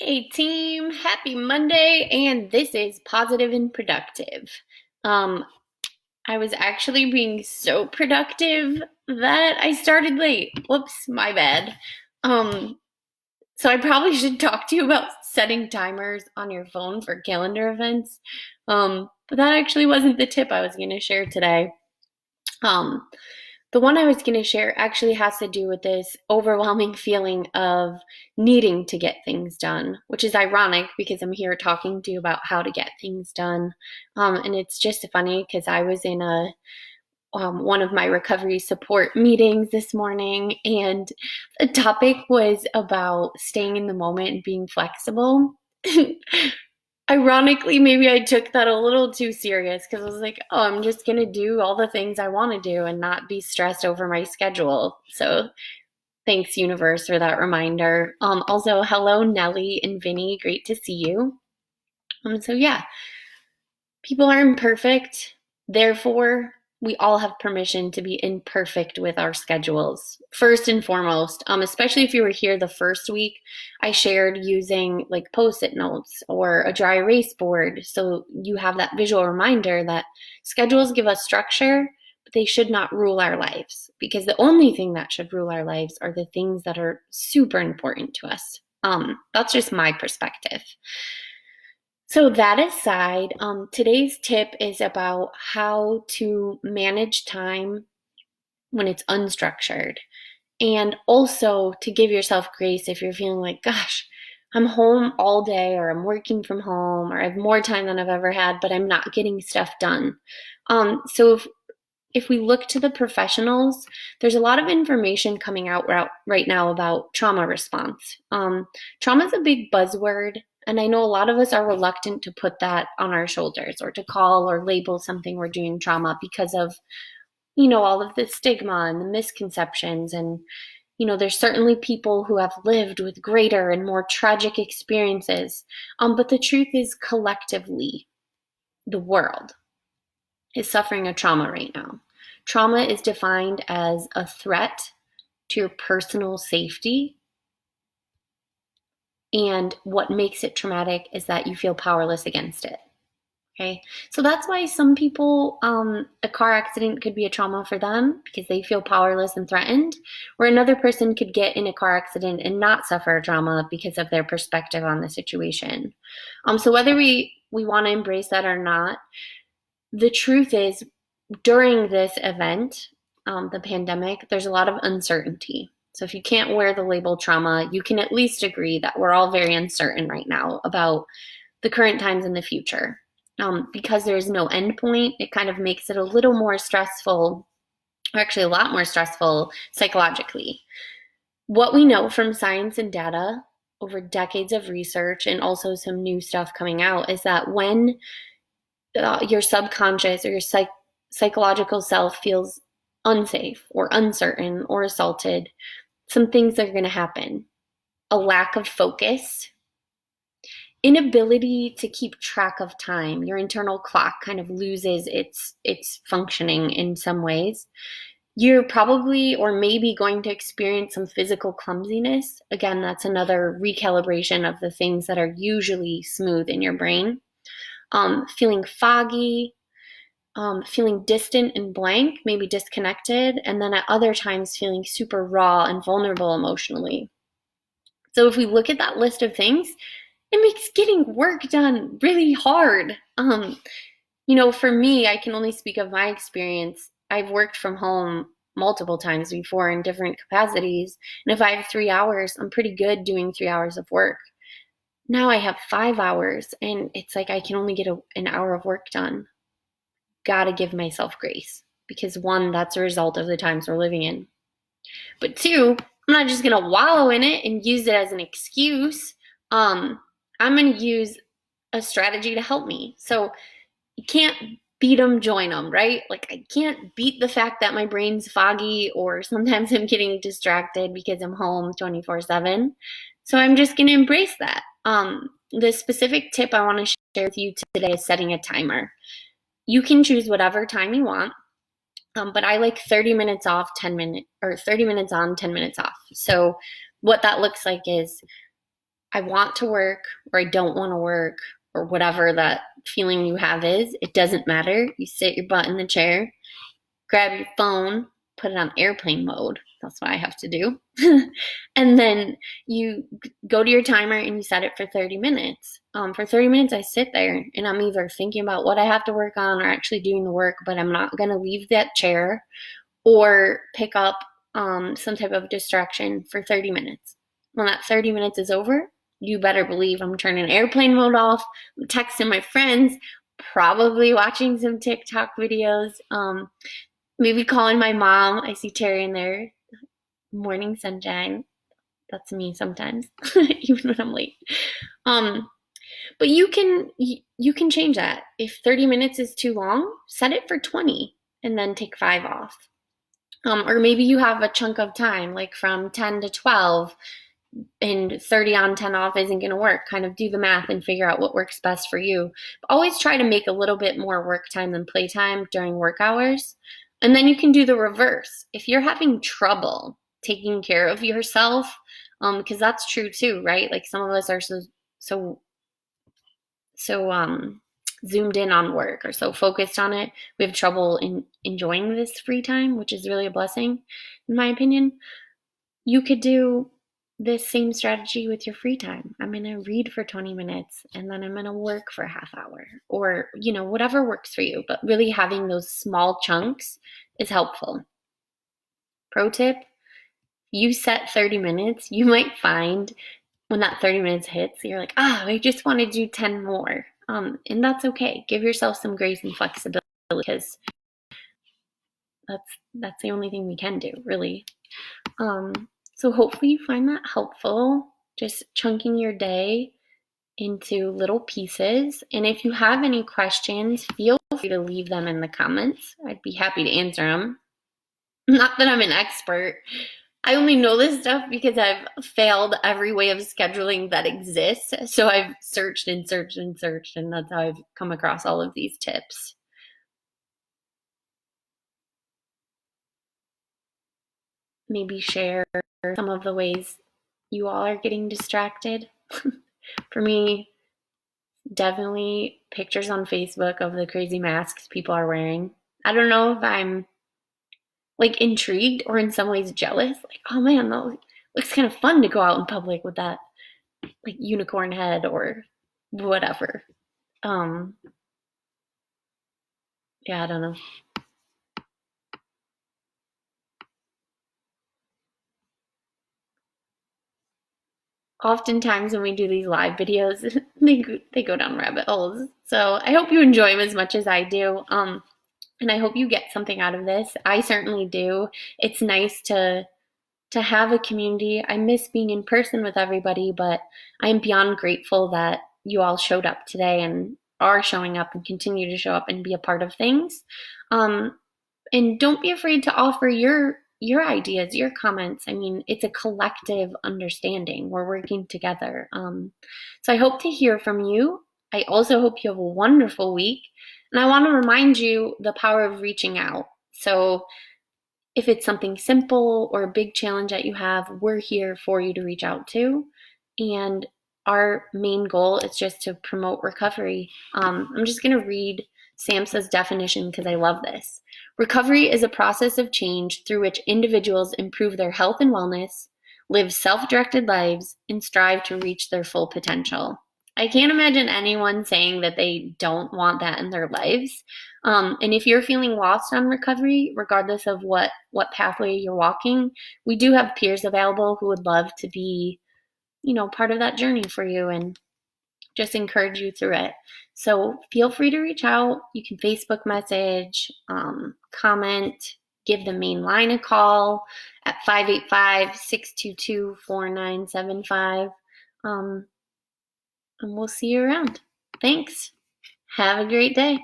Hey team, happy Monday, and this is Positive and Productive. Um, I was actually being so productive that I started late. Whoops, my bad. Um, so I probably should talk to you about setting timers on your phone for calendar events. But that actually wasn't the tip I was going to share today. Um, the one I was going to share actually has to do with this overwhelming feeling of needing to get things done, which is ironic because I'm here talking to you about how to get things done. And it's just funny because I was in one of my recovery support meetings this morning, and the topic was about staying in the moment and being flexible. Ironically, maybe I took that a little too serious because I was like, oh, I'm just going to do all the things I want to do and not be stressed over my schedule. So thanks, universe, for that reminder. Also, hello, Nellie and Vinny. Great to see you. Yeah, people are imperfect. Therefore, we all have permission to be imperfect with our schedules. First and foremost, especially if you were here the first week, I shared using like post-it notes or a dry erase board. So you have that visual reminder that schedules give us structure, but they should not rule our lives, because the only thing that should rule our lives are the things that are super important to us. That's just my perspective. So that aside, today's tip is about how to manage time when it's unstructured, and also to give yourself grace if you're feeling like, gosh, I'm home all day, or I'm working from home, or I have more time than I've ever had, but I'm not getting stuff done. So if we look to the professionals, there's a lot of information coming out right now about trauma response. Trauma is a big buzzword, and I know a lot of us are reluctant to put that on our shoulders or to call or label something we're doing trauma because of, all of the stigma and the misconceptions. And, there's certainly people who have lived with greater and more tragic experiences. But the truth is, collectively, the world is suffering a trauma right now. Trauma is defined as a threat to your personal safety. And what makes it traumatic is that you feel powerless against it. Okay. So that's why some people, a car accident could be a trauma for them because they feel powerless and threatened, or another person could get in a car accident and not suffer a trauma because of their perspective on the situation. So whether we want to embrace that or not, the truth is, during this event, the pandemic, there's a lot of uncertainty. So if you can't wear the label trauma, you can at least agree that we're all very uncertain right now about the current times in the future. Because there's no end point, it kind of makes it a little more stressful, or actually a lot more stressful psychologically. What we know from science and data over decades of research, and also some new stuff coming out, is that when your subconscious or your psychological self feels unsafe or uncertain or assaulted, some things are going to happen. A lack of focus, inability to keep track of time. Your internal clock kind of loses its functioning in some ways. You're probably or maybe going to experience some physical clumsiness. Again, that's another recalibration of the things that are usually smooth in your brain. Feeling foggy, feeling distant and blank, maybe disconnected, and then at other times feeling super raw and vulnerable emotionally. So if we look at that list of things, it makes getting work done really hard. For me, I can only speak of my experience. I've worked from home multiple times before in different capacities, and if I have 3 hours, I'm pretty good doing 3 hours of work. Now I have 5 hours, and it's like I can only get an hour of work done. Gotta give myself grace, because one, that's a result of the times we're living in. But two, I'm not just gonna wallow in it and use it as an excuse. I'm gonna use a strategy to help me. So you can't beat them, join them, right? Like, I can't beat the fact that my brain's foggy or sometimes I'm getting distracted because I'm home 24/7. So I'm just gonna embrace that. The specific tip I want to share with you today is setting a timer. You can choose whatever time you want, but I like 30 minutes off, 10 minutes, or 30 minutes on, 10 minutes off. So what that looks like is I want to work or I don't want to work or whatever that feeling you have is, it doesn't matter. You sit your butt in the chair, grab your phone, put it on airplane mode. That's what I have to do. And then you go to your timer and you set it for 30 minutes. For 30 minutes, I sit there and I'm either thinking about what I have to work on or actually doing the work, but I'm not going to leave that chair or pick up some type of distraction for 30 minutes. When that 30 minutes is over, you better believe I'm turning airplane mode off, I'm texting my friends, probably watching some TikTok videos, maybe calling my mom. I see Terry in there. Morning sunshine. That's me sometimes, even when I'm late. Um, but you can change that. If 30 minutes is too long, set it for 20 and then take 5 off. Or maybe you have a chunk of time, like from 10 to 12, and 30 on, 10 off isn't going to work. Kind of do the math and figure out what works best for you. But always try to make a little bit more work time than play time during work hours. And then you can do the reverse. If you're having trouble taking care of yourself, because that's true too, right? Like some of us are so zoomed in on work or so focused on it, we have trouble in enjoying this free time, which is really a blessing, in my opinion. You could do this same strategy with your free time. I'm going to read for 20 minutes and then I'm going to work for a half hour or, whatever works for you. But really having those small chunks is helpful. Pro tip, you set 30 minutes, you might find when that 30 minutes hits, you're like, I just want to do 10 more. And that's okay. Give yourself some grace and flexibility because that's the only thing we can do, really. So hopefully you find that helpful, just chunking your day into little pieces. And if you have any questions, feel free to leave them in the comments. I'd be happy to answer them. Not that I'm an expert. I only know this stuff because I've failed every way of scheduling that exists. So I've searched and searched and searched, and that's how I've come across all of these tips. Maybe share some of the ways you all are getting distracted. For me, definitely pictures on Facebook of the crazy masks people are wearing. I don't know if I'm like intrigued or in some ways jealous. Like, oh man, that looks kind of fun to go out in public with that like unicorn head or whatever. Um, yeah, I don't know. Oftentimes when we do these live videos, they go down rabbit holes. So I hope you enjoy them as much as I do. And I hope you get something out of this. I certainly do. It's nice to have a community. I miss being in person with everybody, but I'm beyond grateful that you all showed up today and are showing up and continue to show up and be a part of things. And don't be afraid to offer your ideas, your comments. I mean, it's a collective understanding. We're working together. So I hope to hear from you. I also hope you have a wonderful week. And I want to remind you the power of reaching out. So if it's something simple or a big challenge that you have, we're here for you to reach out to. And our main goal is just to promote recovery. I'm just going to read SAMHSA's definition because I love this. Recovery is a process of change through which individuals improve their health and wellness, live self-directed lives, and strive to reach their full potential. I can't imagine anyone saying that they don't want that in their lives. And if you're feeling lost on recovery, regardless of what pathway you're walking, we do have peers available who would love to be, part of that journey for you and just encourage you through it. So feel free to reach out. You can Facebook message, comment, give the main line a call at 585-622-4975. And we'll see you around. Thanks. Have a great day.